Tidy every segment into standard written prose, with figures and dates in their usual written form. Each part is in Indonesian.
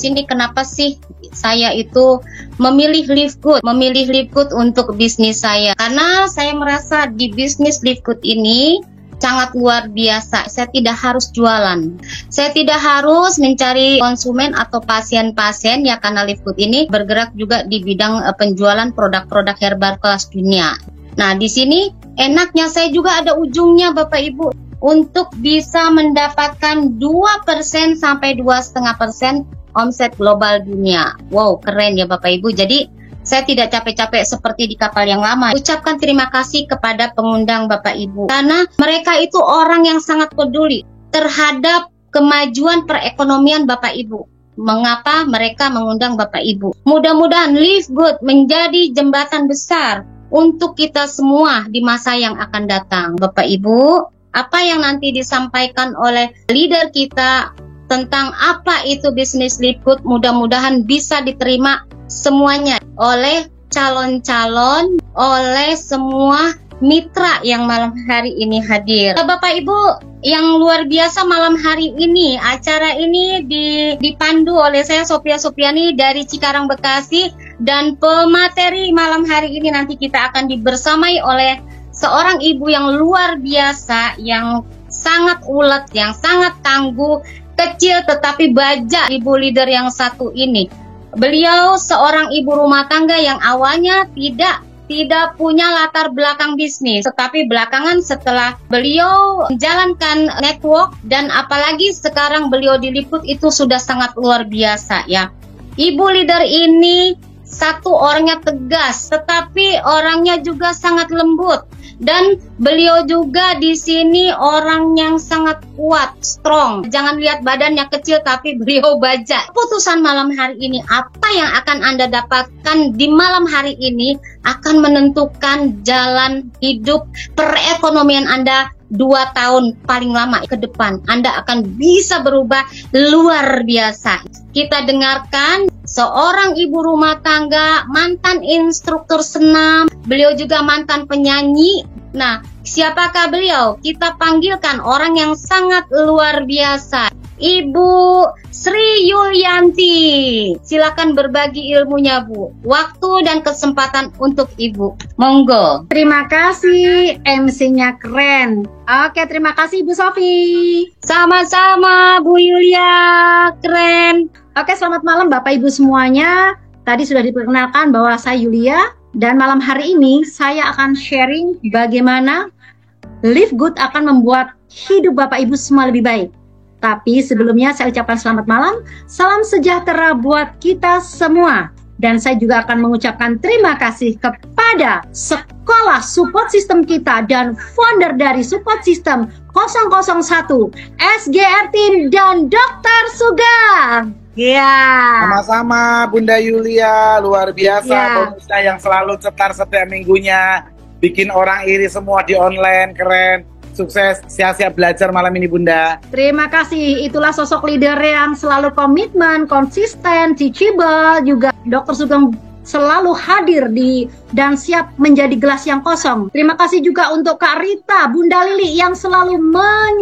sini kenapa sih saya itu memilih Live Good untuk bisnis saya. Karena saya merasa di bisnis Live Good ini sangat luar biasa. Saya tidak harus jualan. Saya tidak harus mencari konsumen atau pasien-pasien ya, karena Live Good ini bergerak juga di bidang penjualan produk-produk herbal kelas dunia. Nah, di sini enaknya saya juga ada ujungnya Bapak Ibu untuk bisa mendapatkan 2% sampai 2,5% omset global dunia. Wow, keren ya Bapak Ibu. Jadi saya tidak capek-capek seperti di kapal yang lama. Ucapkan terima kasih kepada pengundang Bapak Ibu. Karena mereka itu orang yang sangat peduli terhadap kemajuan perekonomian Bapak Ibu. Mengapa mereka mengundang Bapak Ibu? Mudah-mudahan Live Good menjadi jembatan besar untuk kita semua di masa yang akan datang. Bapak Ibu, apa yang nanti disampaikan oleh leader kita tentang apa itu bisnis Live Good, mudah-mudahan bisa diterima semuanya oleh calon-calon, oleh semua mitra yang malam hari ini hadir. Bapak Ibu yang luar biasa, malam hari ini acara ini dipandu oleh saya Sophia Sopiani dari Cikarang Bekasi, dan pemateri malam hari ini nanti kita akan dibersamai oleh seorang ibu yang luar biasa, yang sangat ulet, yang sangat tangguh, kecil tetapi baja, ibu leader yang satu ini. Beliau seorang ibu rumah tangga yang awalnya tidak punya latar belakang bisnis, tetapi belakangan setelah beliau menjalankan network dan apalagi sekarang beliau diliput, itu sudah sangat luar biasa ya. Ibu leader ini satu orangnya tegas, tetapi orangnya juga sangat lembut. Dan beliau juga di sini orang yang sangat kuat, strong. Jangan lihat badannya kecil, tapi beliau baja. Keputusan malam hari ini, apa yang akan Anda dapatkan di malam hari ini akan menentukan jalan hidup perekonomian Anda 2 tahun paling lama ke depan. Anda akan bisa berubah luar biasa. Kita dengarkan seorang ibu rumah tangga, mantan instruktur senam, beliau juga mantan penyanyi. Nah, siapakah beliau? Kita panggilkan orang yang sangat luar biasa, Ibu Sri Yulianti. Silakan berbagi ilmunya, Bu. Waktu dan kesempatan untuk Ibu. Monggo. Terima kasih, MC-nya keren. Oke, terima kasih Ibu Sofi. Sama-sama Bu Yulia, keren. Oke, selamat malam Bapak Ibu semuanya. Tadi sudah diperkenalkan bahwa saya Yulia, dan malam hari ini saya akan sharing bagaimana Live Good akan membuat hidup Bapak Ibu semua lebih baik. Tapi sebelumnya saya ucapkan selamat malam, salam sejahtera buat kita semua. Dan saya juga akan mengucapkan terima kasih kepada sekolah support system kita dan founder dari support system 001, SGR Team dan Dr. Sugeng. Ya. Sama-sama Bunda Yulia, luar biasa bonusnya yang selalu cetar setiap minggunya, bikin orang iri semua di online, keren. Sukses, siap-siap belajar malam ini Bunda. Terima kasih, itulah sosok leader yang selalu komitmen, konsisten, teachable. Juga Dr. Sugeng selalu hadir dan siap menjadi gelas yang kosong. Terima kasih juga untuk Kak Rita, Bunda Lili yang selalu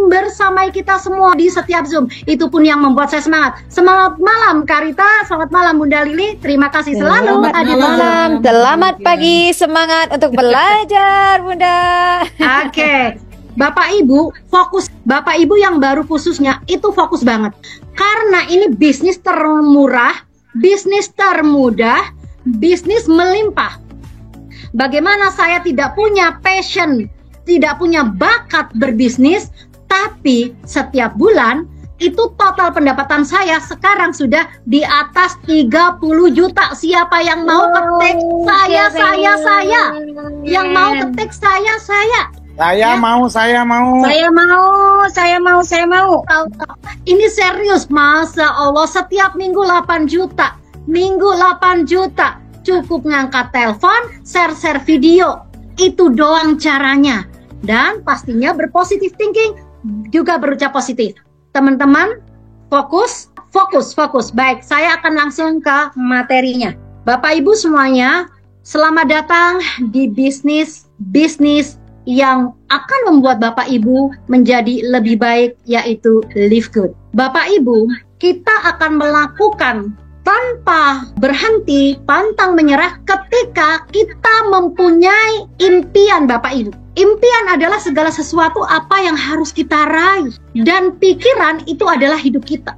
bersamai kita semua di setiap Zoom. Itu pun yang membuat saya semangat. Selamat malam Kak Rita, selamat malam Bunda Lili. Terima kasih selalu. Selamat malam, selamat pagi, semangat untuk belajar Bunda. Oke. Bapak Ibu fokus, Bapak Ibu yang baru khususnya itu fokus banget. Karena ini bisnis termurah, bisnis termudah, bisnis melimpah. Bagaimana saya tidak punya passion, tidak punya bakat berbisnis, tapi setiap bulan itu total pendapatan saya sekarang sudah di atas 30 juta. Siapa yang mau ketik saya. Yang mau ketik saya. Saya mau. Ini serius, Masya Allah, setiap minggu 8 juta. Cukup ngangkat telepon, share video. Itu doang caranya. Dan pastinya berpositif thinking, juga berucap positif. Teman-teman, fokus. Baik, saya akan langsung ke materinya. Bapak Ibu semuanya, selamat datang di bisnis yang akan membuat Bapak Ibu menjadi lebih baik, yaitu Live Good. Bapak Ibu, kita akan melakukan tanpa berhenti, pantang menyerah ketika kita mempunyai impian Bapak Ibu. Impian adalah segala sesuatu apa yang harus kita raih. Dan pikiran itu adalah hidup kita.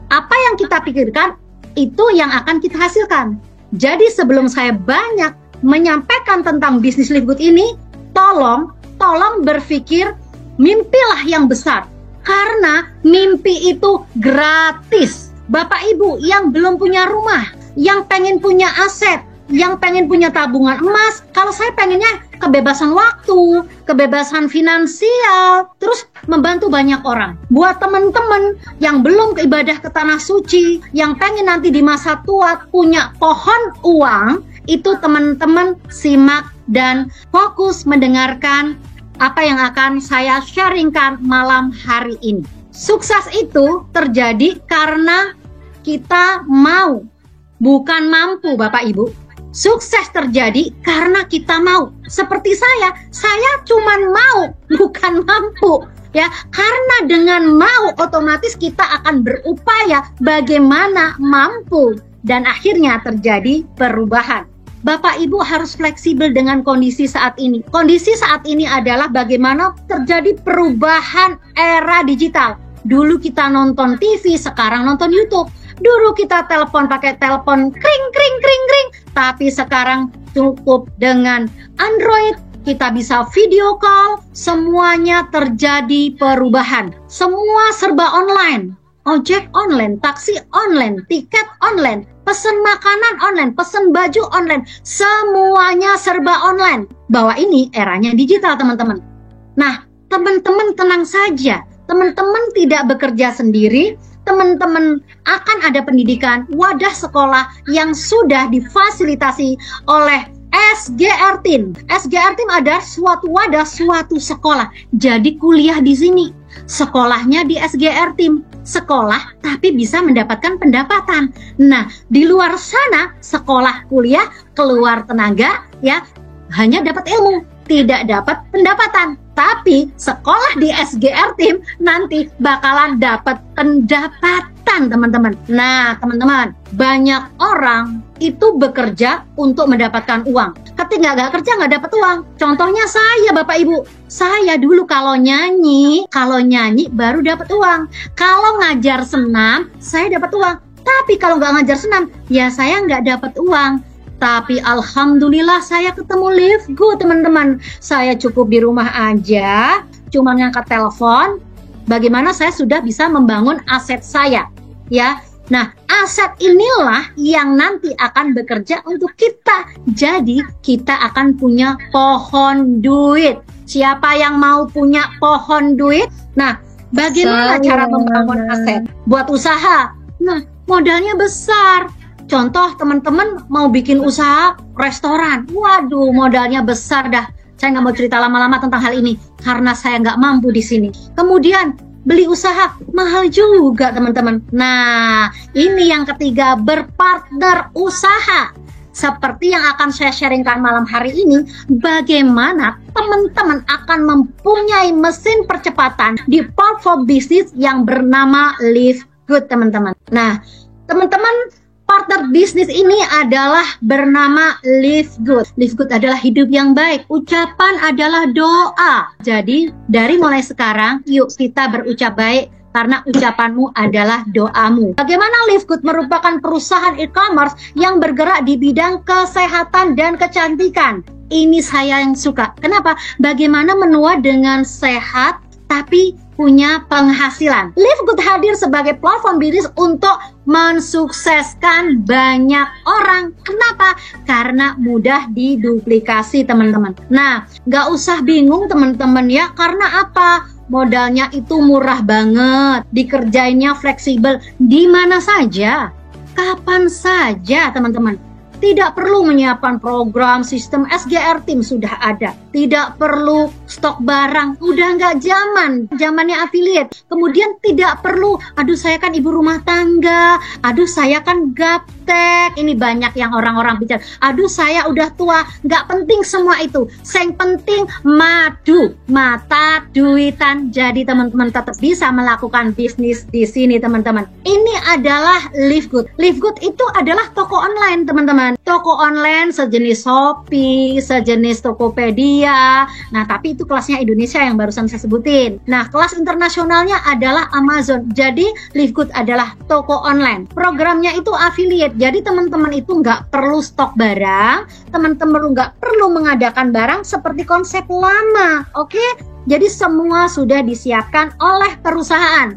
Apa yang kita pikirkan, itu yang akan kita hasilkan. Jadi sebelum saya banyak menyampaikan tentang bisnis Live Good ini, tolong berpikir mimpilah yang besar. Karena mimpi itu gratis. Bapak Ibu yang belum punya rumah, yang pengen punya aset, yang pengen punya tabungan emas, kalau saya pengennya kebebasan waktu, kebebasan finansial, terus membantu banyak orang. Buat teman-teman yang belum ibadah ke tanah suci, yang pengen nanti di masa tua punya pohon uang, itu teman-teman simak dan fokus mendengarkan apa yang akan saya sharingkan malam hari ini. Sukses itu terjadi karena kita mau, bukan mampu Bapak Ibu. Sukses terjadi karena kita mau. Seperti saya cuman mau, bukan mampu. Ya, karena dengan mau otomatis kita akan berupaya bagaimana mampu dan akhirnya terjadi perubahan. Bapak Ibu harus fleksibel dengan kondisi saat ini. Kondisi saat ini adalah bagaimana terjadi perubahan era digital. Dulu kita nonton TV, sekarang nonton YouTube. Dulu kita telepon pakai telepon kring kring kring kring, tapi sekarang cukup dengan Android. Kita bisa video call, semuanya terjadi perubahan. Semua serba online. Ojek online, taksi online, tiket online, pesan makanan online, pesan baju online, semuanya serba online. Bahwa ini eranya digital, teman-teman. Nah, teman-teman tenang saja. Teman-teman tidak bekerja sendiri. Teman-teman akan ada pendidikan wadah sekolah yang sudah difasilitasi oleh SGR Team. SGR Team ada suatu wadah, suatu sekolah. Jadi kuliah di sini. Sekolahnya di SGR Team. Sekolah tapi bisa mendapatkan pendapatan. Nah, di luar sana sekolah kuliah keluar tenaga ya, hanya dapat ilmu, tidak dapat pendapatan. Tapi sekolah di SGR Team nanti bakalan dapat pendapatan, teman-teman. Nah, teman-teman, banyak orang itu bekerja untuk mendapatkan uang. Ketika nggak kerja nggak dapat uang. Contohnya saya, Bapak Ibu. Saya dulu kalau nyanyi baru dapat uang. Kalau ngajar senam, saya dapat uang. Tapi kalau nggak ngajar senam, ya saya nggak dapat uang. Tapi alhamdulillah saya ketemu Live Good, teman-teman. Saya cukup di rumah aja, cuma ngangkat telepon. Bagaimana saya sudah bisa membangun aset saya, ya. Nah, aset inilah yang nanti akan bekerja untuk kita. Jadi, kita akan punya pohon duit. Siapa yang mau punya pohon duit? Nah, bagaimana cara membangun aset? Buat usaha. Nah, modalnya besar. Contoh, teman-teman mau bikin usaha restoran. Waduh, modalnya besar dah. Saya nggak mau cerita lama-lama tentang hal ini karena saya nggak mampu di sini. Kemudian beli usaha mahal juga, teman-teman. Nah, ini yang ketiga, berpartner usaha. Seperti yang akan saya sharingkan malam hari ini, bagaimana teman-teman akan mempunyai mesin percepatan di platform bisnis yang bernama Live Good, teman-teman. Nah, teman-teman, partner bisnis ini adalah bernama Live Good. Live Good adalah hidup yang baik. Ucapan adalah doa. Jadi dari mulai sekarang, yuk kita berucap baik karena ucapanmu adalah doamu. Bagaimana Live Good merupakan perusahaan e-commerce yang bergerak di bidang kesehatan dan kecantikan. Ini saya yang suka. Kenapa? Bagaimana menua dengan sehat tapi punya penghasilan. Live Good hadir sebagai platform bisnis untuk mensukseskan banyak orang. Kenapa? Karena mudah diduplikasi, teman-teman. Nah, nggak usah bingung, teman-teman ya. Karena apa? Modalnya itu murah banget. Dikerjainnya fleksibel. Di mana saja, kapan saja, teman-teman. Tidak perlu menyiapkan program, sistem SGR tim sudah ada. Tidak perlu stok barang, udah nggak zamannya affiliate. Kemudian tidak perlu, aduh saya kan ibu rumah tangga, aduh saya kan gaptek. Ini banyak yang orang-orang bicara, aduh saya udah tua. Nggak penting semua itu. Yang penting madu, mata, duitan. Jadi teman-teman tetap bisa melakukan bisnis di sini teman-teman. Ini adalah Live Good. Live Good itu adalah toko online teman-teman. Toko online sejenis Shopee, sejenis Tokopedia. Nah, tapi itu kelasnya Indonesia yang barusan saya sebutin. Nah, kelas internasionalnya adalah Amazon. Jadi, Live Good adalah toko online. Programnya itu affiliate. Jadi, teman-teman itu nggak perlu stok barang. Teman-teman nggak perlu mengadakan barang seperti konsep lama. Oke? Jadi, semua sudah disiapkan oleh perusahaan.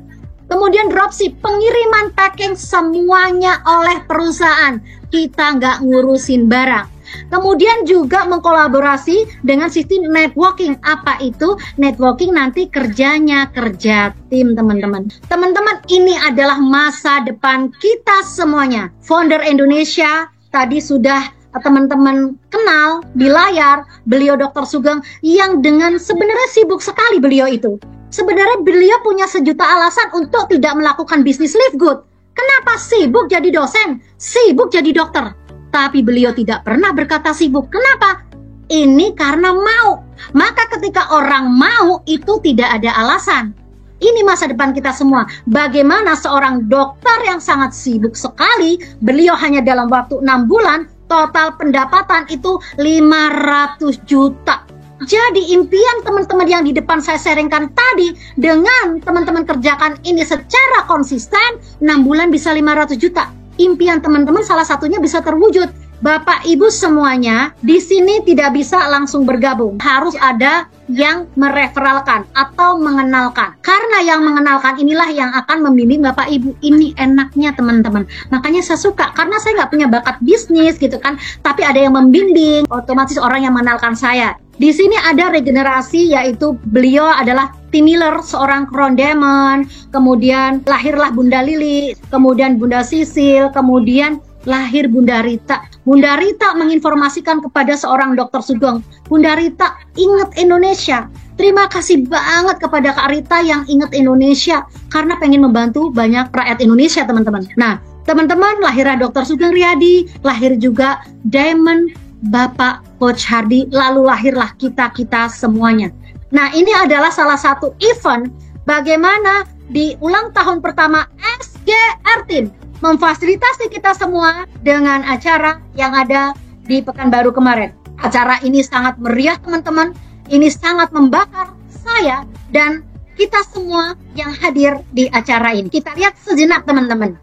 Kemudian dropship, pengiriman packing semuanya oleh perusahaan. Kita nggak ngurusin barang. Kemudian juga mengkolaborasi dengan sistem networking. Apa itu? Networking nanti kerjanya kerja tim teman-teman. Teman-teman, ini adalah masa depan kita semuanya. Founder Indonesia tadi sudah teman-teman kenal di layar, beliau Dr. Sugeng yang dengan sebenarnya sibuk sekali beliau itu. Sebenarnya beliau punya sejuta alasan untuk tidak melakukan bisnis Live Good. Kenapa? Sibuk jadi dosen, sibuk jadi dokter. Tapi beliau tidak pernah berkata sibuk. Kenapa? Ini karena mau. Maka ketika orang mau itu tidak ada alasan. Ini masa depan kita semua. Bagaimana seorang dokter yang sangat sibuk sekali, beliau hanya dalam waktu 6 bulan, total pendapatan itu 500 juta. Jadi impian teman-teman yang di depan saya sharingkan tadi, dengan teman-teman kerjakan ini secara konsisten, 6 bulan bisa 500 juta. Impian teman-teman salah satunya bisa terwujud. Bapak Ibu semuanya di sini tidak bisa langsung bergabung. Harus ada yang mereferalkan atau mengenalkan. Karena yang mengenalkan inilah yang akan membimbing Bapak Ibu. Ini enaknya teman-teman. Makanya saya suka, karena saya nggak punya bakat bisnis gitu kan. Tapi ada yang membimbing, otomatis orang yang mengenalkan saya. Di sini ada regenerasi, yaitu beliau adalah Tim Miller, seorang Crown Demon. Kemudian lahirlah Bunda Lili, kemudian Bunda Sisil, kemudian lahir Bunda Rita. Bunda Rita menginformasikan kepada seorang Dr. Sugeng, Bunda Rita ingat Indonesia. Terima kasih banget kepada Kak Rita yang ingat Indonesia, karena pengen membantu banyak rakyat Indonesia teman-teman. Nah teman-teman, lahirlah Dr. Sugeng Riyadi, lahir juga Diamond Bapak Coach Hardy, lalu lahirlah kita-kita semuanya. Nah ini adalah salah satu event bagaimana di ulang tahun pertama SGR Team memfasilitasi kita semua dengan acara yang ada di Pekanbaru kemarin. Acara ini sangat meriah teman-teman, ini sangat membakar saya dan kita semua yang hadir di acara ini. Kita lihat sejenak teman-teman.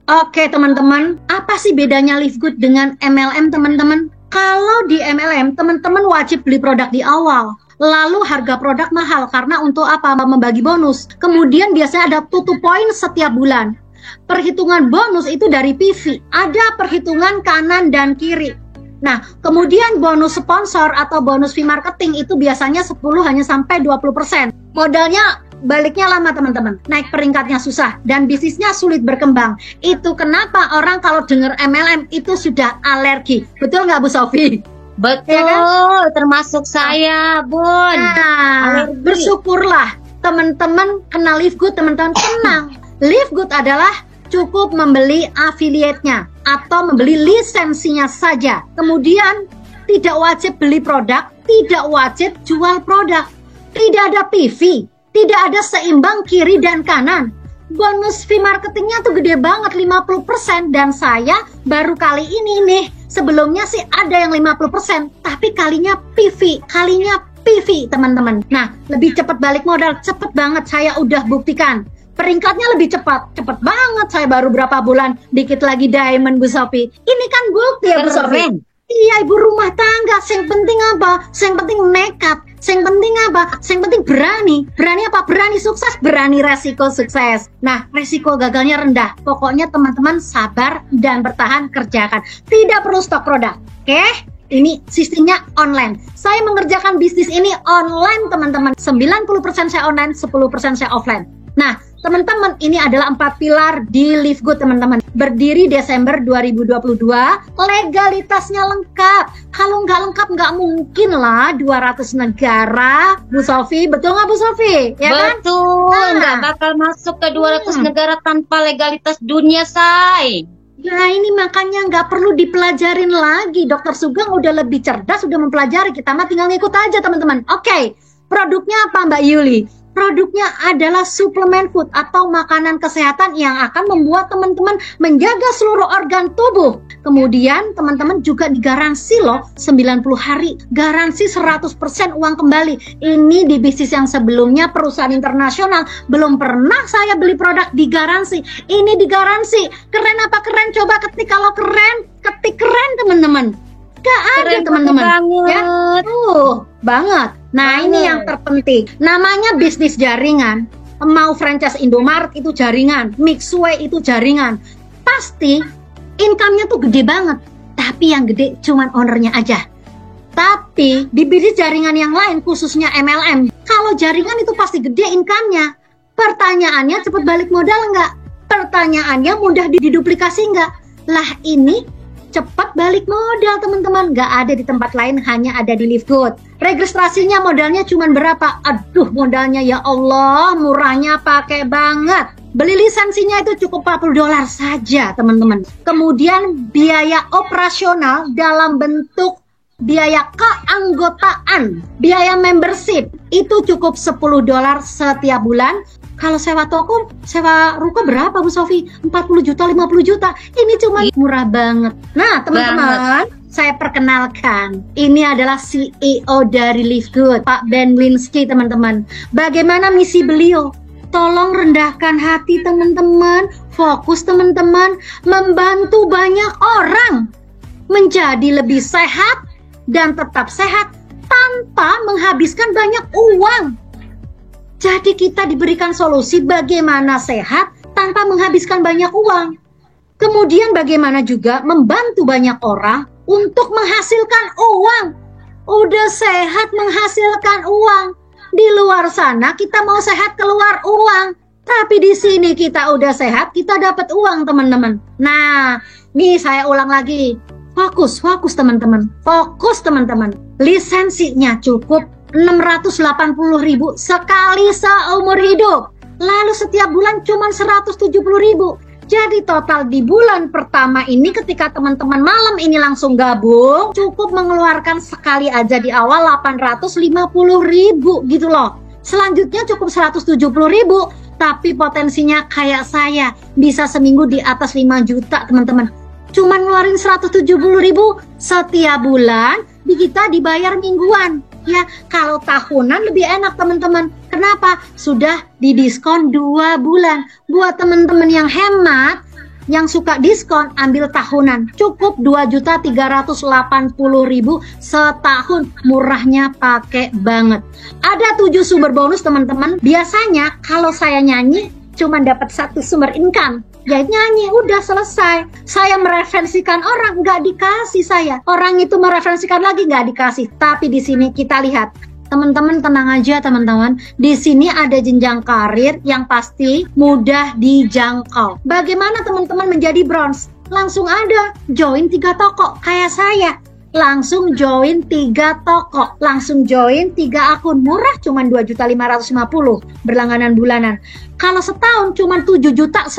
Oke teman-teman, apa sih bedanya Live Good dengan MLM teman-teman? Kalau di MLM, teman-teman wajib beli produk di awal. Lalu harga produk mahal karena untuk apa? Membagi bonus. Kemudian biasanya ada tutup poin setiap bulan. Perhitungan bonus itu dari PV. Ada perhitungan kanan dan kiri. Nah, kemudian bonus sponsor atau bonus fee marketing itu biasanya 10 hanya sampai 20%. Modalnya baliknya lama teman-teman. Naik peringkatnya susah dan bisnisnya sulit berkembang. Itu kenapa orang kalau dengar MLM itu sudah alergi. Betul nggak Bu Sofi? Betul, ya kan? Termasuk saya, Bun. Nah, bersyukurlah teman-teman kenal Live Good, teman-teman tenang. Live Good adalah cukup membeli affiliate-nya atau membeli lisensinya saja. Kemudian tidak wajib beli produk, tidak wajib jual produk. Tidak ada PV, tidak ada seimbang kiri dan kanan. Bonus fee marketingnya tuh gede banget, 50%. Dan saya baru kali ini nih, sebelumnya sih ada yang 50%, tapi kalinya PV teman-teman. Nah, lebih cepat balik modal, cepet banget, saya udah buktikan. Peringkatnya lebih cepat banget, saya baru berapa bulan, dikit lagi Diamond Bu Sofi. Ini kan bukti ya Bu Sofi. Iya ibu rumah tangga, yang penting apa? Yang penting nekat, yang penting apa? Yang penting berani. Berani apa? Berani sukses, berani resiko sukses. Nah, resiko gagalnya rendah. Pokoknya teman-teman sabar dan bertahan, kerjakan. Tidak perlu stok produk, oke? Ini sistemnya online. Saya mengerjakan bisnis ini online teman-teman. 90% saya online, 10% saya offline. Nah, Teman-teman, ini adalah 4 pilar di Live Good, teman-teman. Berdiri Desember 2022, legalitasnya lengkap. Kalau nggak lengkap, nggak mungkin lah 200 negara. Bu Sofi, betul nggak Bu Sofi? Ya betul, kan? nggak bakal masuk ke 200 negara tanpa legalitas dunia, say. Nah ini makanya nggak perlu dipelajarin lagi. Dokter Sugeng udah lebih cerdas, udah mempelajari. Kita mah tinggal ngikut aja, teman-teman. Oke, produknya apa Mbak Yuli? Produknya adalah suplemen food atau makanan kesehatan yang akan membuat teman-teman menjaga seluruh organ tubuh. Kemudian teman-teman juga digaransi loh 90 hari, garansi 100% uang kembali. Ini di bisnis yang sebelumnya perusahaan internasional belum pernah saya beli produk digaransi. Ini digaransi. Keren apa keren? Coba ketik, kalau keren, ketik keren teman-teman. Gak ada teman-teman ya, banget. Nah ini yang terpenting, namanya bisnis jaringan. Mau franchise Indomaret itu jaringan, Mixway itu jaringan. Pasti income-nya tuh gede banget, tapi yang gede cuman ownernya aja. Tapi di bisnis jaringan yang lain, khususnya MLM, kalau jaringan itu pasti gede income-nya. Pertanyaannya cepet balik modal nggak? Pertanyaannya mudah diduplikasi nggak? Lah ini cepat balik modal teman-teman, nggak ada di tempat lain, hanya ada di Live Good. Registrasinya modalnya cuma berapa? Aduh modalnya ya Allah, murahnya pakai banget. Beli lisensinya itu cukup $40 saja teman-teman. Kemudian biaya operasional dalam bentuk biaya keanggotaan, biaya membership itu cukup $10 setiap bulan. Kalau sewa toko, sewa ruko berapa Bu Sofi? 40 juta, 50 juta. Ini cuma murah banget. Nah teman-teman, saya perkenalkan, ini adalah CEO dari Live Good, Pak Ben Linsky teman-teman. Bagaimana misi beliau? Tolong rendahkan hati teman-teman, fokus teman-teman, membantu banyak orang menjadi lebih sehat dan tetap sehat tanpa menghabiskan banyak uang. Jadi kita diberikan solusi bagaimana sehat tanpa menghabiskan banyak uang. Kemudian bagaimana juga membantu banyak orang untuk menghasilkan uang. Udah sehat menghasilkan uang. Di luar sana kita mau sehat keluar uang. Tapi di sini kita udah sehat, kita dapat uang teman-teman. Nah, nih saya ulang lagi. Fokus teman-teman. Fokus teman-teman. Lisensinya cukup 680.000 sekali seumur hidup. Lalu setiap bulan cuma 170.000. Jadi total di bulan pertama ini ketika teman-teman malam ini langsung gabung, cukup mengeluarkan sekali aja di awal 850.000 gitu loh. Selanjutnya cukup 170.000, tapi potensinya kayak saya bisa seminggu di atas 5 juta teman-teman. Cuman ngeluarin 170.000 setiap bulan, di kita dibayar mingguan. Ya, kalau tahunan lebih enak teman-teman. Kenapa? Sudah didiskon 2 bulan. Buat teman-teman yang hemat, yang suka diskon, ambil tahunan. Cukup 2.380.000 setahun. Murahnya pakai banget. Ada 7 sumber bonus teman-teman. Biasanya kalau saya nyanyi cuma dapat 1 sumber income. Ya nyanyi, udah selesai. Saya mereferensikan orang, nggak dikasih saya. Orang itu mereferensikan lagi, nggak dikasih. Tapi di sini kita lihat, teman-teman tenang aja teman-teman. Di sini ada jenjang karir yang pasti mudah dijangkau. Bagaimana teman-teman menjadi bronze? Langsung ada, join 3 toko kayak saya. Langsung join 3 toko, langsung join 3 akun, murah cuma 2.550.000 berlangganan bulanan. Kalau setahun cuma 7.140.000,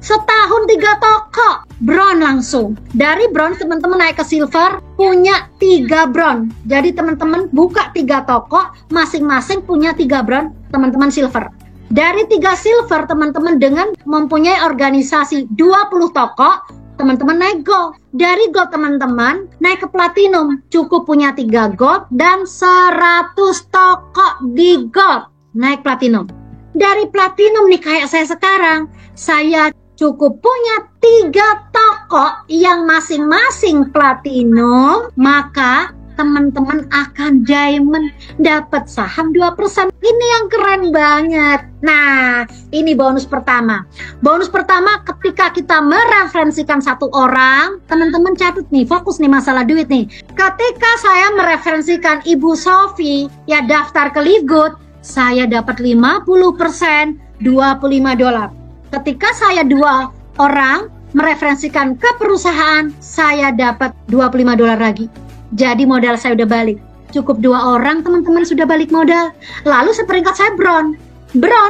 setahun 3 toko, bronze langsung. Dari bronze teman-teman naik ke silver, punya 3 bronze. Jadi teman-teman buka 3 toko, masing-masing punya 3 bronze, teman-teman silver. Dari 3 silver teman-teman dengan mempunyai organisasi 20 toko, teman-teman naik gold. Dari gold teman-teman naik ke platinum, cukup punya 3 gold dan 100 toko di gold, naik platinum. Dari platinum nih kayak saya sekarang, saya cukup punya 3 toko yang masing-masing platinum, maka teman-teman akan diamond, dapat saham 2%. Ini yang keren banget. Nah, ini bonus pertama. Bonus pertama ketika kita mereferensikan 1 orang, teman-teman catat nih, fokus nih masalah duit nih. Ketika saya mereferensikan Ibu Sofi, ya daftar ke Live Good, saya dapat 50% $25. Ketika saya 2 orang mereferensikan ke perusahaan, saya dapat $25 lagi. Jadi modal saya udah balik. Cukup 2 orang teman-teman sudah balik modal. Lalu seperingkat saya bron.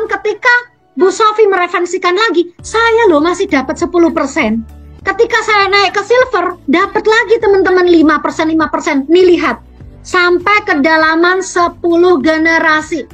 Ketika Bu Sofi mereferensikan lagi, saya loh masih dapat 10%. Ketika saya naik ke silver, dapat lagi teman-teman 5%. Nih lihat, sampai kedalaman 10 generasi.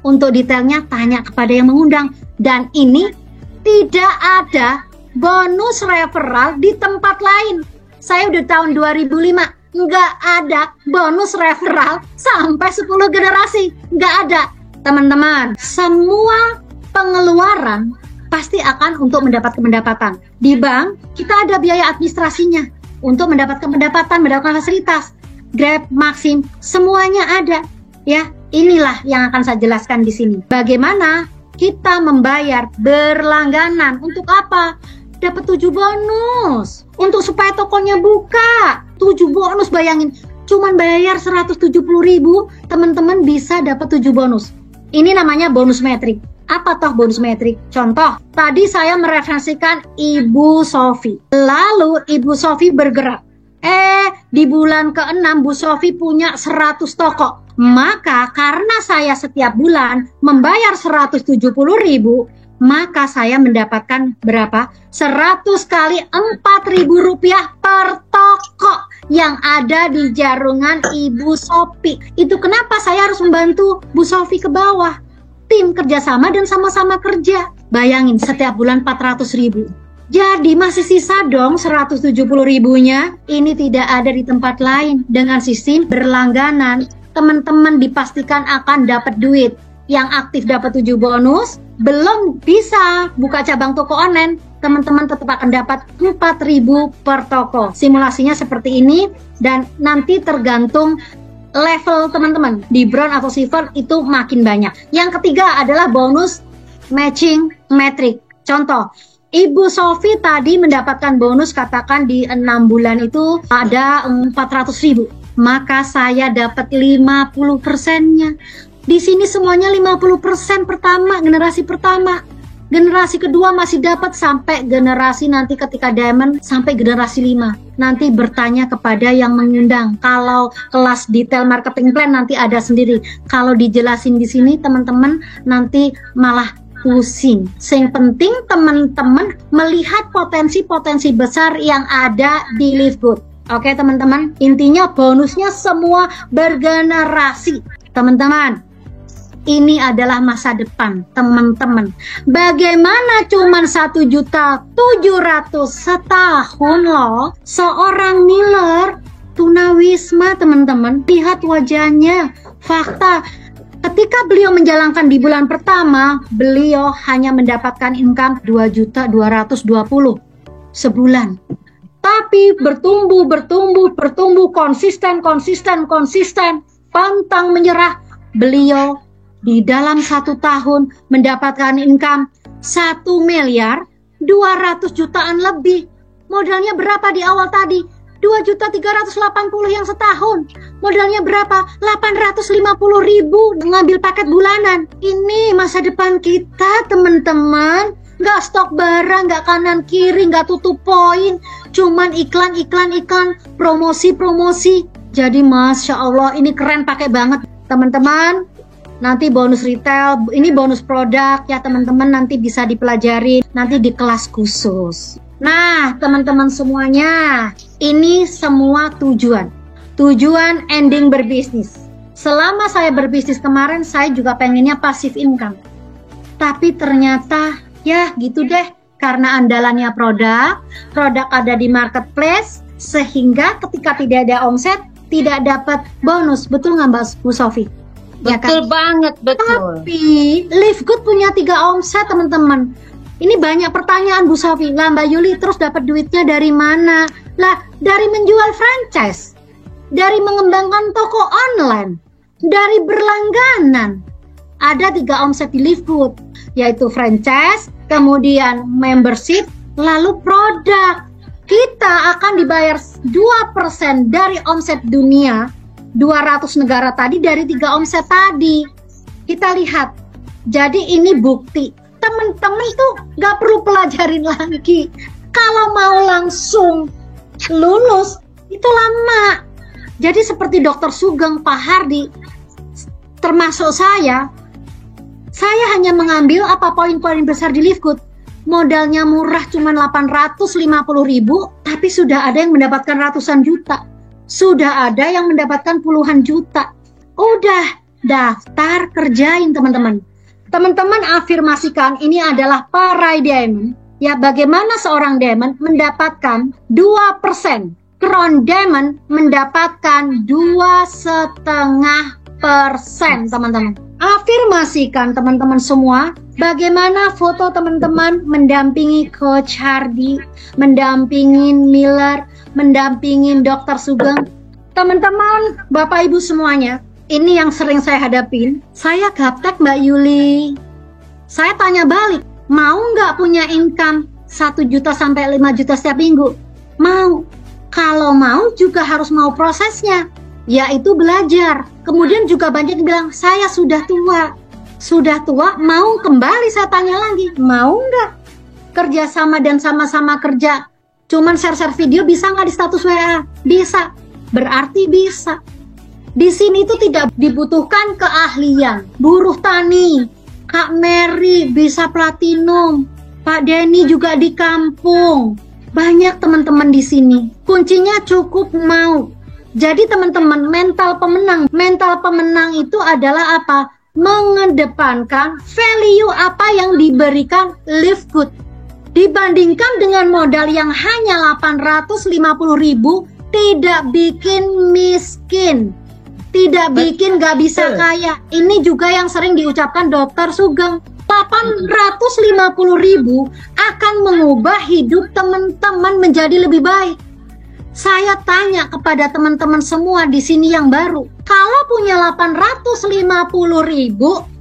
Untuk detailnya tanya kepada yang mengundang. Dan ini tidak ada bonus referral di tempat lain. Saya udah tahun 2005, nggak ada bonus referral sampai 10 generasi. Nggak ada. Teman-teman, semua pengeluaran pasti akan untuk mendapatkan pendapatan. Di bank, kita ada biaya administrasinya. Untuk mendapatkan pendapatan, mendapatkan fasilitas. Grab, Maxim, semuanya ada. Ya, inilah yang akan saya jelaskan di sini. Bagaimana kita membayar berlangganan. Untuk apa? Dapat 7 bonus. Untuk supaya tokonya buka. 7 bonus, bayangin. Cuman bayar 170.000, teman-teman bisa dapat 7 bonus. Ini namanya bonus metrik. Apa toh bonus metrik? Contoh, tadi saya mereferensikan Ibu Sofi. Lalu Ibu Sofi bergerak. Di bulan ke-6 Bu Sofi punya 100 toko. Maka karena saya setiap bulan membayar 170.000, maka saya mendapatkan berapa? 100 kali Rp4.000 per toko yang ada di jaringan Ibu Sofi. Itu kenapa saya harus membantu Bu Sofi ke bawah. Tim kerjasama dan sama-sama kerja. Bayangin setiap bulan 400.000. Jadi masih sisa dong 170.000-nya. Ini tidak ada di tempat lain. Dengan sistem berlangganan, teman-teman dipastikan akan dapat duit. Yang aktif dapat 7 bonus, belum bisa buka cabang toko online, teman-teman tetap akan dapat 4.000 per toko. Simulasinya seperti ini, dan nanti tergantung level teman-teman. Di bronze atau silver itu makin banyak. Yang ketiga adalah bonus matching metric. Contoh, Ibu Sofi tadi mendapatkan bonus katakan di 6 bulan itu ada 400.000. Maka saya dapat 50%-nya. Di sini semuanya 50% pertama, generasi pertama. Generasi kedua masih dapat sampai generasi nanti ketika diamond sampai generasi 5. Nanti bertanya kepada yang mengundang. Kalau kelas detail marketing plan nanti ada sendiri. Kalau dijelasin di sini teman-teman nanti malah pusing. Yang penting teman-teman melihat potensi-potensi besar yang ada di Live Good. Oke teman-teman, intinya bonusnya semua bergenerasi. Teman-teman, ini adalah masa depan teman-teman. Bagaimana cuman 1.700.000 setahun loh. Seorang Miller tunawisma teman-teman. Lihat wajahnya. Fakta, ketika beliau menjalankan di bulan pertama, beliau hanya mendapatkan income 2.220.000 sebulan. Tapi bertumbuh, konsisten, pantang menyerah. Beliau di dalam 1 tahun mendapatkan income 1.200.000.000 lebih. Modalnya berapa di awal tadi? 2.380.000 yang setahun. Modalnya berapa? 850.000 ngambil paket bulanan. Ini masa depan kita teman-teman. Nggak stok barang, nggak kanan kiri, nggak tutup poin. Cuman iklan, promosi. Jadi Masya Allah ini keren, pakai banget teman-teman. Nanti bonus retail, ini bonus produk ya teman-teman, nanti bisa dipelajari nanti di kelas khusus. Nah teman-teman semuanya, ini semua tujuan ending berbisnis. Selama saya berbisnis kemarin, saya juga pengennya passive income. Tapi ternyata ya gitu deh, karena andalannya produk ada di marketplace, sehingga ketika tidak ada omset, tidak dapat bonus. Betul nggak Mbak Bu Sofi? Betul ya kan? Banget, betul. Tapi Live Good punya 3 omset teman-teman. Ini banyak pertanyaan Bu Sofi. Lah Mbak Yuli terus dapat duitnya dari mana? Lah dari menjual franchise, dari mengembangkan toko online, dari berlangganan. Ada 3 omset di Live Good, yaitu franchise, kemudian membership, lalu produk. Kita akan dibayar 2% dari omset dunia, 200 negara tadi, dari 3 omset tadi. Kita lihat. Jadi ini bukti. temen-temen tuh nggak perlu pelajarin lagi. Kalau mau langsung lulus itu lama. Jadi seperti Dokter Sugeng, Pak Hardi, termasuk saya hanya mengambil apa poin-poin besar di Livegood. Modalnya murah cuma 850.000, tapi sudah ada yang mendapatkan ratusan juta. Sudah ada yang mendapatkan puluhan juta. Udah, daftar, kerjain teman-teman. Teman-teman afirmasikan ini adalah Parai Diamond. Ya, bagaimana seorang diamond mendapatkan 2%. Crown Diamond mendapatkan 2,5%, teman-teman. Afirmasikan teman-teman semua, bagaimana foto teman-teman mendampingi Coach Hardi, mendampingin Miller, mendampingin Dokter Sugeng. Teman-teman, Bapak Ibu semuanya, ini yang sering saya hadapin. Saya gaptek Mbak Yuli. Saya tanya balik, mau nggak punya income 1 juta sampai 5 juta setiap minggu? Mau. Kalau mau juga harus mau prosesnya, yaitu belajar. Kemudian juga banyak yang bilang, saya sudah tua. Sudah tua, mau kembali? Saya tanya lagi, mau nggak? Kerja sama dan sama-sama kerja. Cuman share-share video bisa nggak di status WA? Bisa. Berarti bisa. Di sini itu tidak dibutuhkan keahlian. Buruh tani, Kak Mary bisa platinum, Pak Denny juga di kampung. Banyak teman-teman di sini. Kuncinya cukup mau. Jadi teman-teman, mental pemenang. Mental pemenang itu adalah apa? Mengedepankan value apa yang diberikan Livegood. Dibandingkan dengan modal yang hanya 850.000, tidak bikin miskin. Tidak bikin gak bisa kaya. Ini juga yang sering diucapkan Dokter Sugeng. 850.000 akan mengubah hidup teman-teman menjadi lebih baik. Saya tanya kepada teman-teman semua di sini yang baru, kalau punya 850.000,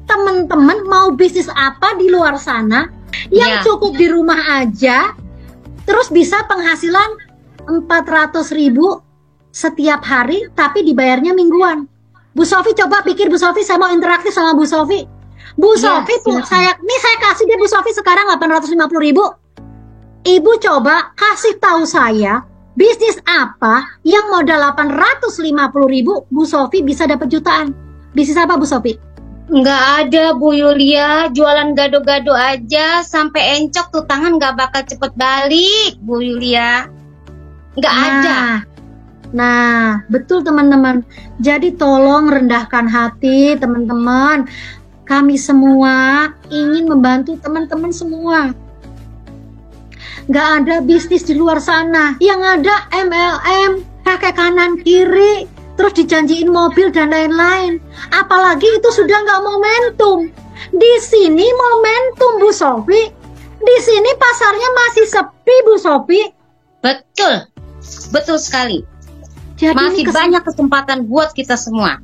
teman-teman mau bisnis apa di luar sana yang cukup di rumah aja, terus bisa penghasilan 400.000 setiap hari, tapi dibayarnya mingguan. Bu Sofi coba pikir, Bu Sofi, saya mau interaktif sama Bu Sofi. Bu Sofi, saya kasih dia Bu Sofi sekarang 850.000. Ibu coba kasih tahu saya bisnis apa yang modal 850.000 Bu Sofi bisa dapat jutaan. Bisnis apa Bu Sofi? Nggak ada Bu Yulia, jualan gado-gado aja sampai encok tuh tangan nggak bakal cepet balik Bu Yulia. Nggak ada. Nah, betul teman-teman. Jadi tolong rendahkan hati teman-teman. Kami semua ingin membantu teman-teman semua. Nggak ada bisnis di luar sana. Yang ada MLM, pakai kanan kiri, terus dijanjiin mobil dan lain-lain. Apalagi itu sudah nggak momentum. Di sini momentum Bu Sofi. Di sini pasarnya masih sepi Bu Sofi. Betul, betul sekali. Jadi masih banyak kesempatan buat kita semua.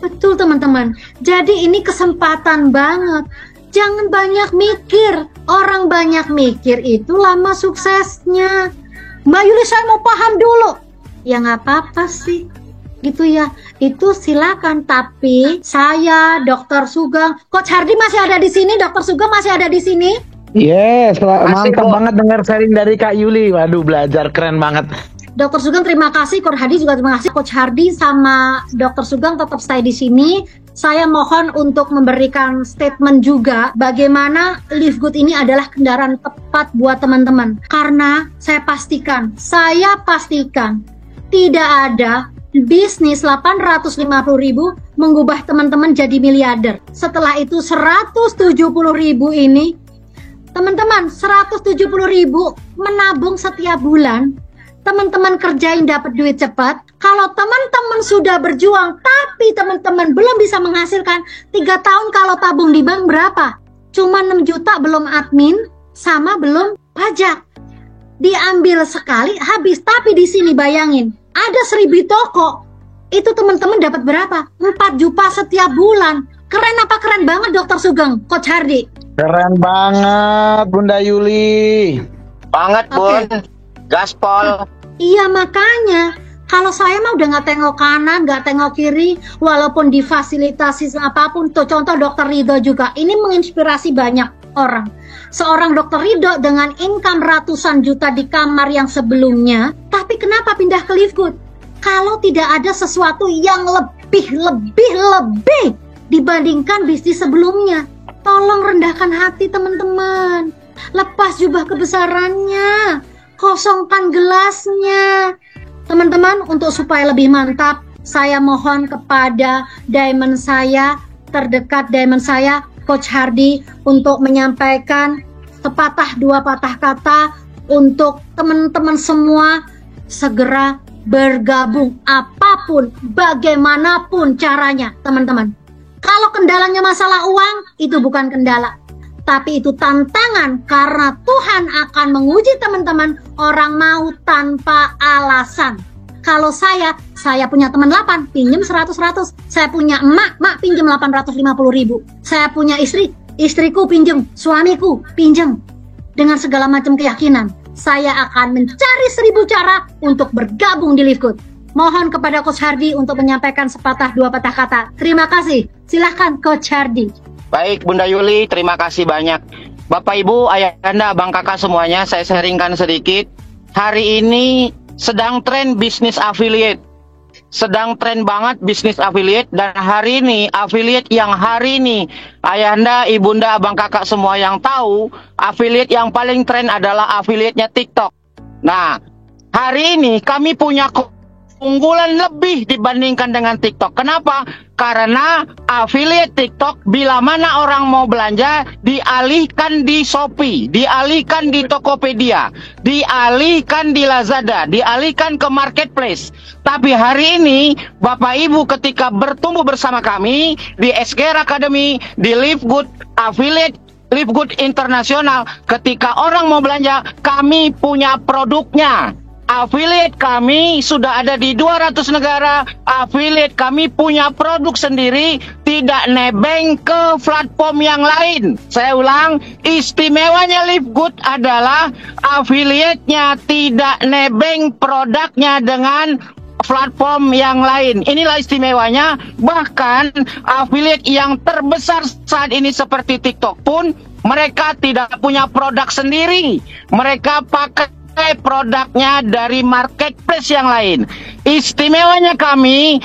Betul teman-teman. Jadi ini kesempatan banget. Jangan banyak mikir. Orang banyak mikir itu lama suksesnya. Mbak Yuli, saya mau paham dulu. Ya nggak apa-apa sih. Gitu ya. Itu silakan. Tapi saya, Dokter Sugeng, Coach Hardi masih ada di sini. Dokter Sugeng masih ada di sini. Yes, mantap banget dengar sharing dari Kak Yuli. Waduh, belajar keren banget. Dokter Sugeng terima kasih, Coach Hardi juga terima kasih. Coach Hardi sama Dokter Sugeng tetap stay di sini. Saya mohon untuk memberikan statement juga bagaimana Livegood ini adalah kendaraan tepat buat teman-teman. Karena saya pastikan tidak ada bisnis 850.000 mengubah teman-teman jadi miliarder. Setelah itu 170.000 ini, teman-teman 170.000 menabung setiap bulan. Teman-teman kerjain dapat duit cepat. Kalau teman-teman sudah berjuang tapi teman-teman belum bisa menghasilkan, 3 tahun kalau tabung di bank berapa? Cuma 6 juta belum admin sama belum pajak. Diambil sekali habis. Tapi di sini bayangin, ada 1000 toko. Itu teman-teman dapat berapa? 4 juta setiap bulan. Keren apa keren banget Dokter Sugeng, Coach Hardi? Keren banget Bunda Yuli. Banget Bun. Gaspol. Iya makanya kalau saya mah udah nggak tengok kanan, nggak tengok kiri, walaupun difasilitasi apapun. Tuh contoh Dokter Ridho juga, ini menginspirasi banyak. orang. Seorang Dokter Ridho dengan income ratusan juta di kamar yang sebelumnya, tapi kenapa pindah ke Live Good? Kalau tidak ada sesuatu yang lebih dibandingkan bisnis sebelumnya. Tolong rendahkan hati teman-teman. Lepas jubah kebesarannya. Kosongkan gelasnya. Teman-teman, untuk supaya lebih mantap, saya mohon kepada diamond saya, terdekat diamond saya, Coach Hardy, untuk menyampaikan sepatah dua patah kata untuk teman-teman semua segera bergabung apapun, bagaimanapun caranya, teman-teman. Kalau kendalanya masalah uang, itu bukan kendala, tapi itu tantangan karena Tuhan akan menguji teman-teman orang mau tanpa alasan. Kalau saya punya teman 8, pinjem 100. Saya punya emak pinjem 850.000. Saya punya istriku pinjem, suamiku pinjem. Dengan segala macam keyakinan, saya akan mencari 1000 cara untuk bergabung di Live Good. Mohon kepada Coach Hardy untuk menyampaikan sepatah dua patah kata. Terima kasih. Silahkan Coach Hardy. Baik Bunda Yuli, terima kasih banyak. Bapak Ibu, Ayahanda, Abang Kakak semuanya, saya sharingkan sedikit. Hari ini sedang tren bisnis affiliate. Sedang tren banget bisnis affiliate. Dan hari ini affiliate yang hari ini Ayahanda, Ibunda, Abang Kakak semua yang tahu, affiliate yang paling tren adalah affiliate-nya TikTok. Nah, hari ini kami punya keunggulan lebih dibandingkan dengan TikTok. Kenapa? Karena affiliate TikTok bila mana orang mau belanja dialihkan di Shopee, dialihkan di Tokopedia, dialihkan di Lazada, dialihkan ke marketplace. Tapi hari ini Bapak Ibu ketika bertumbuh bersama kami di SGR Academy, di Live Good Affiliate, Live Good Internasional, ketika orang mau belanja, kami punya produknya. Affiliate kami sudah ada di 200 negara. Affiliate kami punya produk sendiri, tidak nebeng ke platform yang lain. Saya ulang, istimewanya Live Good adalah affiliate-nya tidak nebeng produknya dengan platform yang lain. Inilah istimewanya. Bahkan affiliate yang terbesar saat ini seperti TikTok pun mereka tidak punya produk sendiri. Mereka pakai produknya dari marketplace yang lain. Istimewanya kami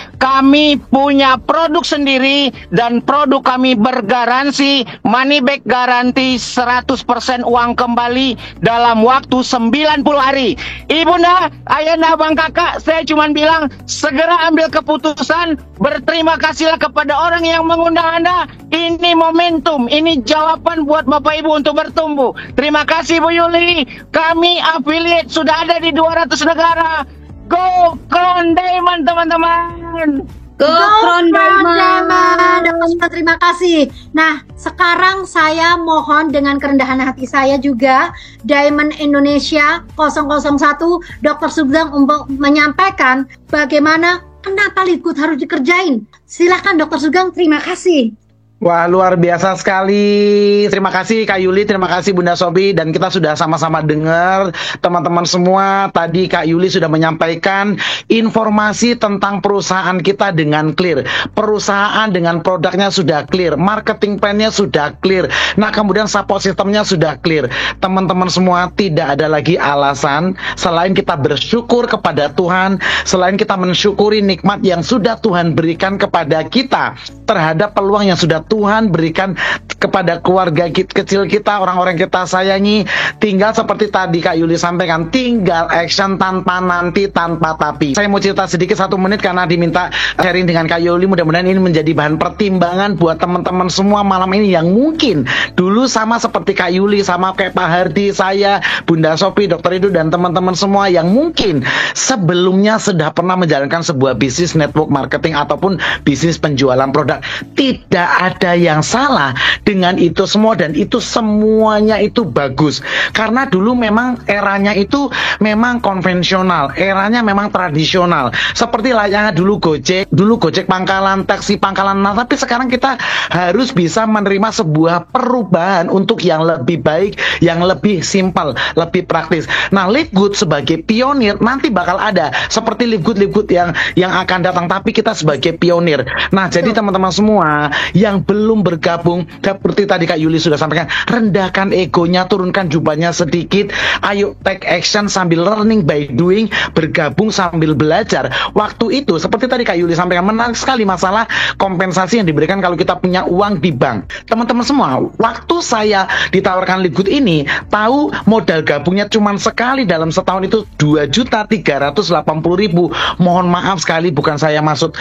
punya produk sendiri dan produk kami bergaransi money back garanti 100% uang kembali dalam waktu 90 hari. Ibunda, Ayahanda, Abang Kakak, saya cuma bilang segera ambil keputusan. Berterima kasihlah kepada orang yang mengundang Anda. Ini momentum, ini jawaban buat Bapak Ibu untuk bertumbuh. Terima kasih Bu Yuli. Kami affiliate sudah ada di 200 negara. Go Crown Diamond teman-teman. Go Crown Diamond. Terima kasih. Nah, sekarang saya mohon dengan kerendahan hati saya juga Diamond Indonesia 001 Dr. Sugeng untuk menyampaikan bagaimana kenapa Live Good harus dikerjain. Silakan Dr. Sugeng, terima kasih. Wah, luar biasa sekali. Terima kasih Kak Yuli, terima kasih Bunda Sobi. Dan kita sudah sama-sama dengar teman-teman semua. Tadi Kak Yuli sudah menyampaikan informasi tentang perusahaan kita dengan clear. Perusahaan dengan produknya sudah clear. Marketing plan-nya sudah clear. Nah, kemudian support system-nya sudah clear. Teman-teman semua, tidak ada lagi alasan selain kita bersyukur kepada Tuhan, selain kita mensyukuri nikmat yang sudah Tuhan berikan kepada kita terhadap peluang yang sudah Tuhan berikan kepada keluarga kecil kita, orang-orang kita sayangi. Tinggal seperti tadi Kak Yuli sampaikan, tinggal action tanpa nanti, tanpa tapi. Saya mau cerita sedikit 1 menit karena diminta sharing dengan Kak Yuli. Mudah-mudahan ini menjadi bahan pertimbangan buat teman-teman semua malam ini yang mungkin dulu sama seperti Kak Yuli, sama kayak Pak Hardi, saya, Bunda Sophie, Dr. Ridu, dan teman-teman semua yang mungkin sebelumnya sudah pernah menjalankan sebuah bisnis network marketing ataupun bisnis penjualan produk. Tidak ada yang salah dengan itu semua, dan itu semuanya itu bagus karena dulu memang eranya itu memang konvensional, eranya memang tradisional, seperti layaknya dulu Gojek pangkalan, taksi pangkalan. Nah, tapi sekarang kita harus bisa menerima sebuah perubahan untuk yang lebih baik, yang lebih simpel, lebih praktis. Nah, Live Good sebagai pionir nanti bakal ada seperti Live Good yang akan datang, tapi kita sebagai pionir. Nah, jadi teman-teman semua yang belum bergabung, seperti tadi Kak Yuli sudah sampaikan, rendahkan egonya, turunkan jubahnya sedikit, ayo take action sambil learning by doing, bergabung sambil belajar. Waktu itu seperti tadi Kak Yuli sampaikan, menarik sekali masalah kompensasi yang diberikan kalau kita punya uang di bank. Teman-teman semua, waktu saya ditawarkan Live Good ini, tahu modal gabungnya cuma sekali dalam setahun itu 2.380.000. Mohon maaf sekali, bukan saya maksud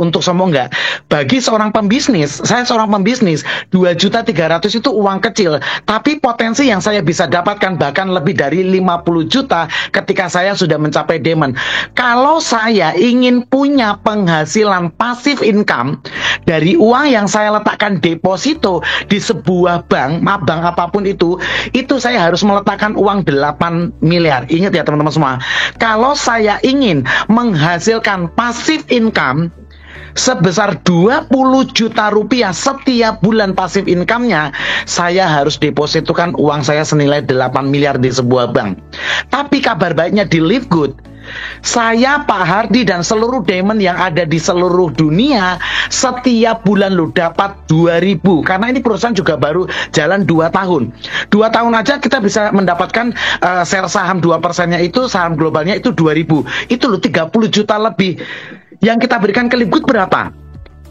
untuk sombong, enggak. Bagi seorang pembisnis, saya seorang pembisnis, 2.300.000 itu uang kecil, tapi potensi yang saya bisa dapatkan bahkan lebih dari 50 juta ketika saya sudah mencapai diamond. Kalau saya ingin punya penghasilan pasif income dari uang yang saya letakkan deposito di sebuah bank apapun itu saya harus meletakkan uang 8 miliar. Ingat ya teman-teman semua, kalau saya ingin menghasilkan pasif income sebesar 20 juta rupiah setiap bulan pasif income-nya, saya harus depositokan uang saya senilai 8 miliar di sebuah bank. Tapi kabar baiknya di Live Good, saya, Pak Hardi, dan seluruh diamond yang ada di seluruh dunia setiap bulan lo dapat 2.000. Karena ini perusahaan juga baru jalan 2 tahun. 2 tahun aja kita bisa mendapatkan share saham 2%-nya itu, saham globalnya itu 2.000. Itu lo 30 juta lebih. Yang kita berikan ke Live Good berapa?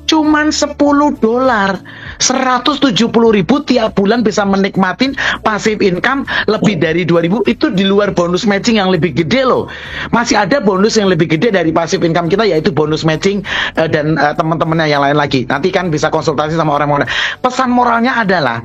Cuman $10, 170.000 tiap bulan bisa menikmatin passive income lebih dari 2.000. Itu di luar bonus matching yang lebih gede loh. Masih ada bonus yang lebih gede dari passive income kita, yaitu bonus matching dan teman-temannya yang lain lagi. Nanti kan bisa konsultasi sama orang-orang. Pesan moralnya adalah,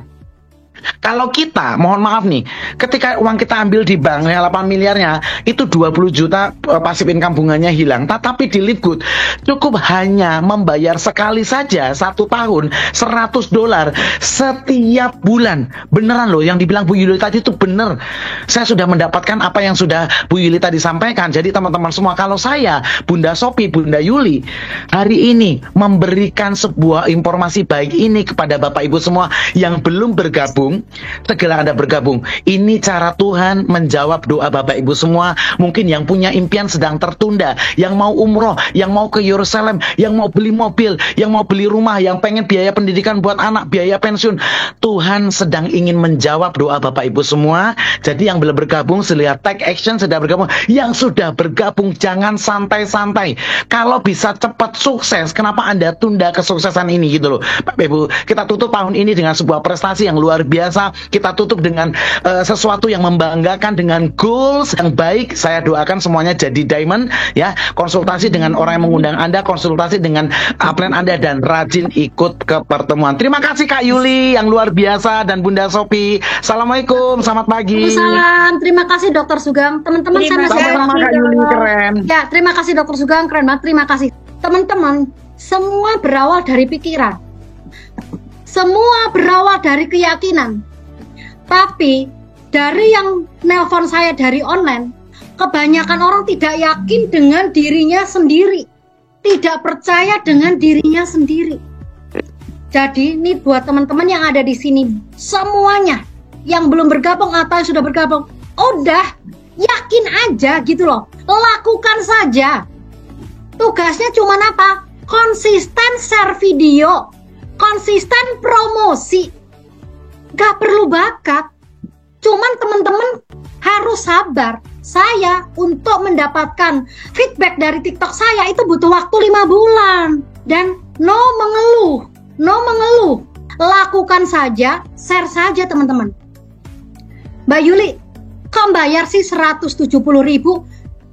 kalau kita, mohon maaf nih, ketika uang kita ambil di bank, 8 miliarnya, itu 20 juta pasif income bunganya hilang. Tetapi di Live Good, cukup hanya membayar sekali saja 1 tahun, $100 setiap bulan. Beneran loh, yang dibilang Bu Yuli tadi itu bener. Saya sudah mendapatkan apa yang sudah Bu Yuli tadi sampaikan. Jadi teman-teman semua, kalau saya, Bunda Sophie, Bunda Yuli, hari ini memberikan sebuah informasi baik ini kepada Bapak Ibu semua yang belum bergabung, segera Anda bergabung. Ini cara Tuhan menjawab doa Bapak Ibu semua. Mungkin yang punya impian sedang tertunda, yang mau umroh, yang mau ke Yerusalem, yang mau beli mobil, yang mau beli rumah, yang pengen biaya pendidikan buat anak, biaya pensiun. Tuhan sedang ingin menjawab doa Bapak Ibu semua. Jadi yang belum bergabung, selihat take action, sudah bergabung. Yang sudah bergabung, jangan santai-santai. Kalau bisa cepat sukses, kenapa Anda tunda kesuksesan ini gitu loh Bapak Ibu. Kita tutup tahun ini dengan sebuah prestasi yang luar biasa. Kita tutup dengan sesuatu yang membanggakan, dengan goals yang baik. Saya doakan semuanya jadi diamond ya. Konsultasi dengan orang yang mengundang Anda, konsultasi dengan upline Anda, dan rajin ikut ke pertemuan. Terima kasih Kak Yuli yang luar biasa dan Bunda Sophie. Assalamualaikum, selamat pagi. Salam, terima kasih Dokter Sugeng. Teman-teman, sama-sama Kak Yuli, keren. Ya, terima kasih Dokter Sugeng, keren banget. Terima kasih. Teman-teman, semua berawal dari pikiran. Semua berawal dari keyakinan. Tapi dari yang nelpon saya dari online, kebanyakan orang tidak yakin dengan dirinya sendiri, tidak percaya dengan dirinya sendiri. Jadi ini buat teman-teman yang ada di sini, semuanya yang belum bergabung atau yang sudah bergabung, udah yakin aja gitu loh, lakukan saja. Tugasnya cuma apa? Konsisten share video, konsisten promosi, gak perlu bakat. Cuman teman-teman harus sabar. Saya untuk mendapatkan feedback dari TikTok saya itu butuh waktu 5 bulan. Dan no mengeluh, lakukan saja, share saja teman-teman. Mbak Yuli, kok bayar sih 170.000?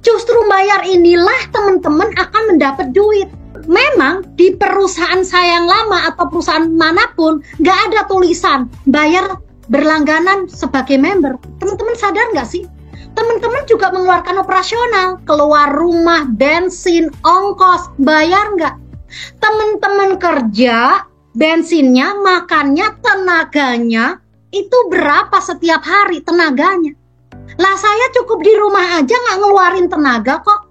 Justru bayar inilah teman-teman akan mendapat duit. Memang di perusahaan saya yang lama atau perusahaan manapun nggak ada tulisan bayar berlangganan sebagai member. Teman-teman sadar nggak sih? Teman-teman juga mengeluarkan operasional, keluar rumah, bensin, ongkos, bayar nggak? Teman-teman kerja, bensinnya, makannya, tenaganya, itu berapa setiap hari tenaganya? Lah saya cukup di rumah aja nggak ngeluarin tenaga kok.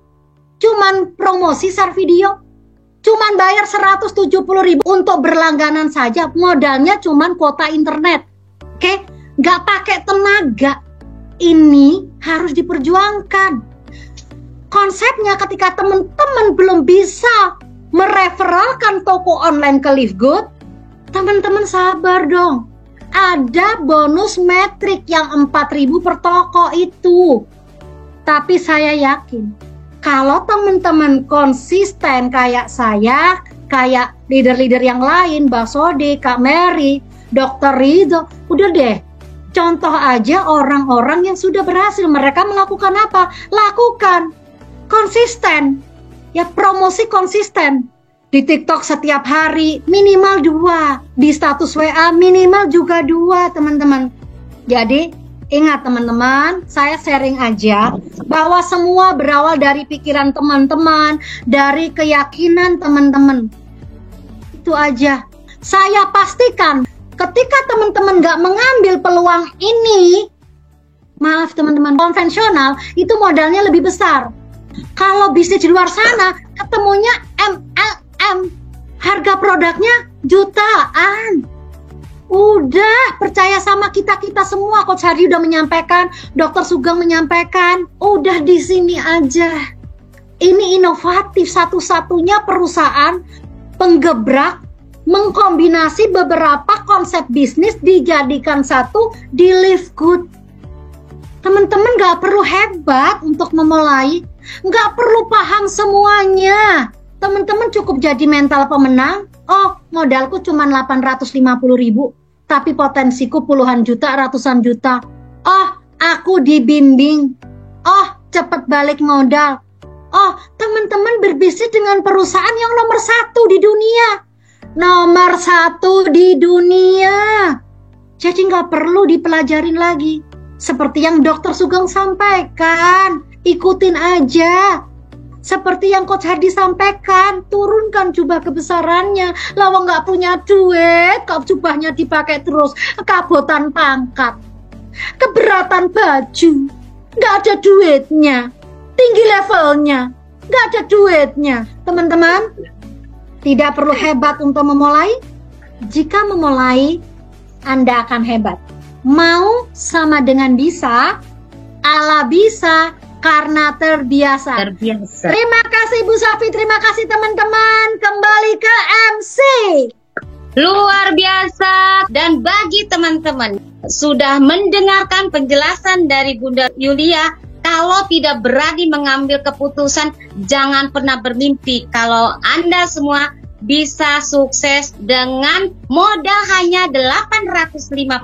Cuman promosi share video. Cuman bayar 170.000 untuk berlangganan saja, modalnya cuman kuota internet. Oke, nggak pakai tenaga. Ini harus diperjuangkan. Konsepnya ketika teman-teman belum bisa mereferalkan toko online ke Live Good, Teman-teman sabar dong. Ada bonus metrik yang 4.000 per toko itu. Tapi saya yakin kalau teman-teman konsisten kayak saya, kayak leader-leader yang lain, Mbak Sode, Kak Mary, Dr. Ridho, udah deh. Contoh aja orang-orang yang sudah berhasil, mereka melakukan apa? Lakukan konsisten. Ya, promosi konsisten. Di TikTok setiap hari minimal 2, di status WA minimal juga 2, teman-teman. Jadi ingat teman-teman, saya sharing aja bahwa semua berawal dari pikiran teman-teman, dari keyakinan teman-teman. Itu aja. Saya pastikan ketika teman-teman gak mengambil peluang ini, maaf teman-teman, konvensional itu modalnya lebih besar. Kalau bisnis di luar sana ketemunya MLM, harga produknya jutaan. Udah, percaya sama kita semua. Coach Hardy udah menyampaikan, Dr. Sugeng menyampaikan. Udah di sini aja. Ini inovatif, satu-satunya perusahaan penggebrak mengkombinasi beberapa konsep bisnis dijadikan satu di Live Good. Teman-teman gak perlu hebat untuk memulai, gak perlu paham semuanya. Teman-teman cukup jadi mental pemenang. Oh, modalku cuma 850.000, tapi potensiku puluhan juta, ratusan juta. Oh, aku dibimbing. Oh, cepet balik modal. Oh, teman-teman berbisnis dengan perusahaan yang nomor 1 di dunia. Nomor 1 di dunia. Jadi nggak perlu dipelajarin lagi. Seperti yang Dr. Sugeng sampaikan, ikutin aja. Seperti yang Coach Hardy sampaikan, turunkan jubah kebesarannya. Lawang nggak punya duit, kok jubahnya dipakai terus, kabotan pangkat, keberatan baju, nggak ada duitnya, tinggi levelnya, nggak ada duitnya. Teman-teman, tidak perlu hebat untuk memulai. Jika memulai, Anda akan hebat. Mau sama dengan bisa, ala bisa, karena terbiasa. Terima kasih Bu Safi, terima kasih teman-teman. Kembali ke MC. Luar biasa. Dan bagi teman-teman sudah mendengarkan penjelasan dari Bunda Yulia, kalau tidak berani mengambil keputusan, jangan pernah bermimpi kalau Anda semua bisa sukses dengan modal hanya 850.000.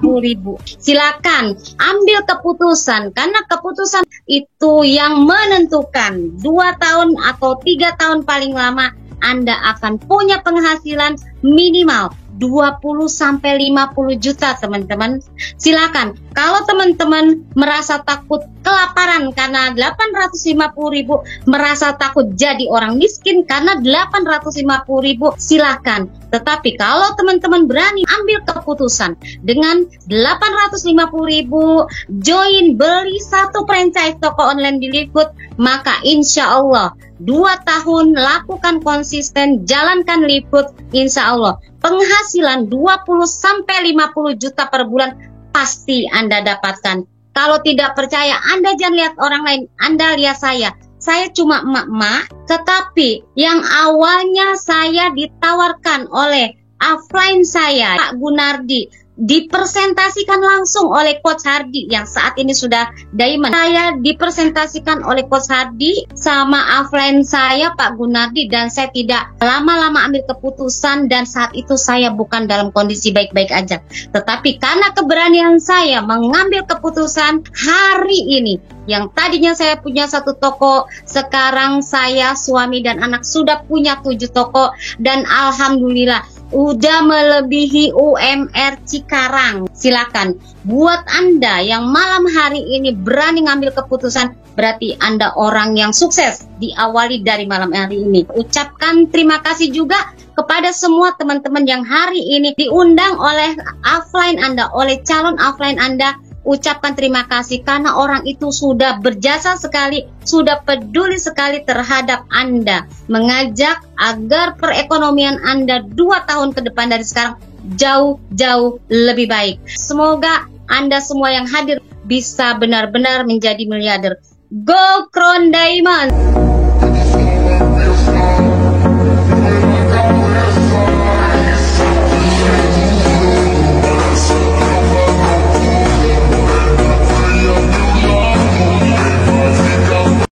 Silakan ambil keputusan, karena keputusan itu yang menentukan 2 tahun atau 3 tahun paling lama Anda akan punya penghasilan minimal 20-50 juta, teman-teman. Silakan. Kalau teman-teman merasa takut kelaparan karena 850.000, merasa takut jadi orang miskin karena 850.000, silakan. Tetapi kalau teman-teman berani ambil keputusan dengan 850.000, join beli 1 franchise toko online di Live Good, maka insya Allah 2 tahun lakukan konsisten, jalankan Live Good, insya Allah penghasilan 20-50 juta per bulan pasti Anda dapatkan. Kalau tidak percaya, Anda jangan lihat orang lain, Anda lihat saya. Saya cuma emak-emak, tetapi yang awalnya saya ditawarkan oleh upline saya, Pak Gunardi, dipresentasikan langsung oleh Coach Hardy yang saat ini sudah diamond. Saya dipresentasikan oleh Coach Hardy sama upline saya Pak Gunardi, dan saya tidak lama-lama ambil keputusan, dan saat itu saya bukan dalam kondisi baik-baik aja. Tetapi karena keberanian saya mengambil keputusan hari ini, yang tadinya saya punya 1 toko, sekarang saya, suami dan anak sudah punya 7 toko, dan alhamdulillah udah melebihi UMR Cikarang. Silakan, buat Anda yang malam hari ini berani ngambil keputusan, berarti Anda orang yang sukses diawali dari malam hari ini. Ucapkan terima kasih juga kepada semua teman-teman yang hari ini diundang oleh offline Anda, oleh calon offline Anda. Ucapkan terima kasih karena orang itu sudah berjasa sekali, sudah peduli sekali terhadap Anda, mengajak agar perekonomian Anda 2 tahun ke depan dari sekarang jauh-jauh lebih baik. Semoga Anda semua yang hadir bisa benar-benar menjadi miliarder. Go Crown Diamond!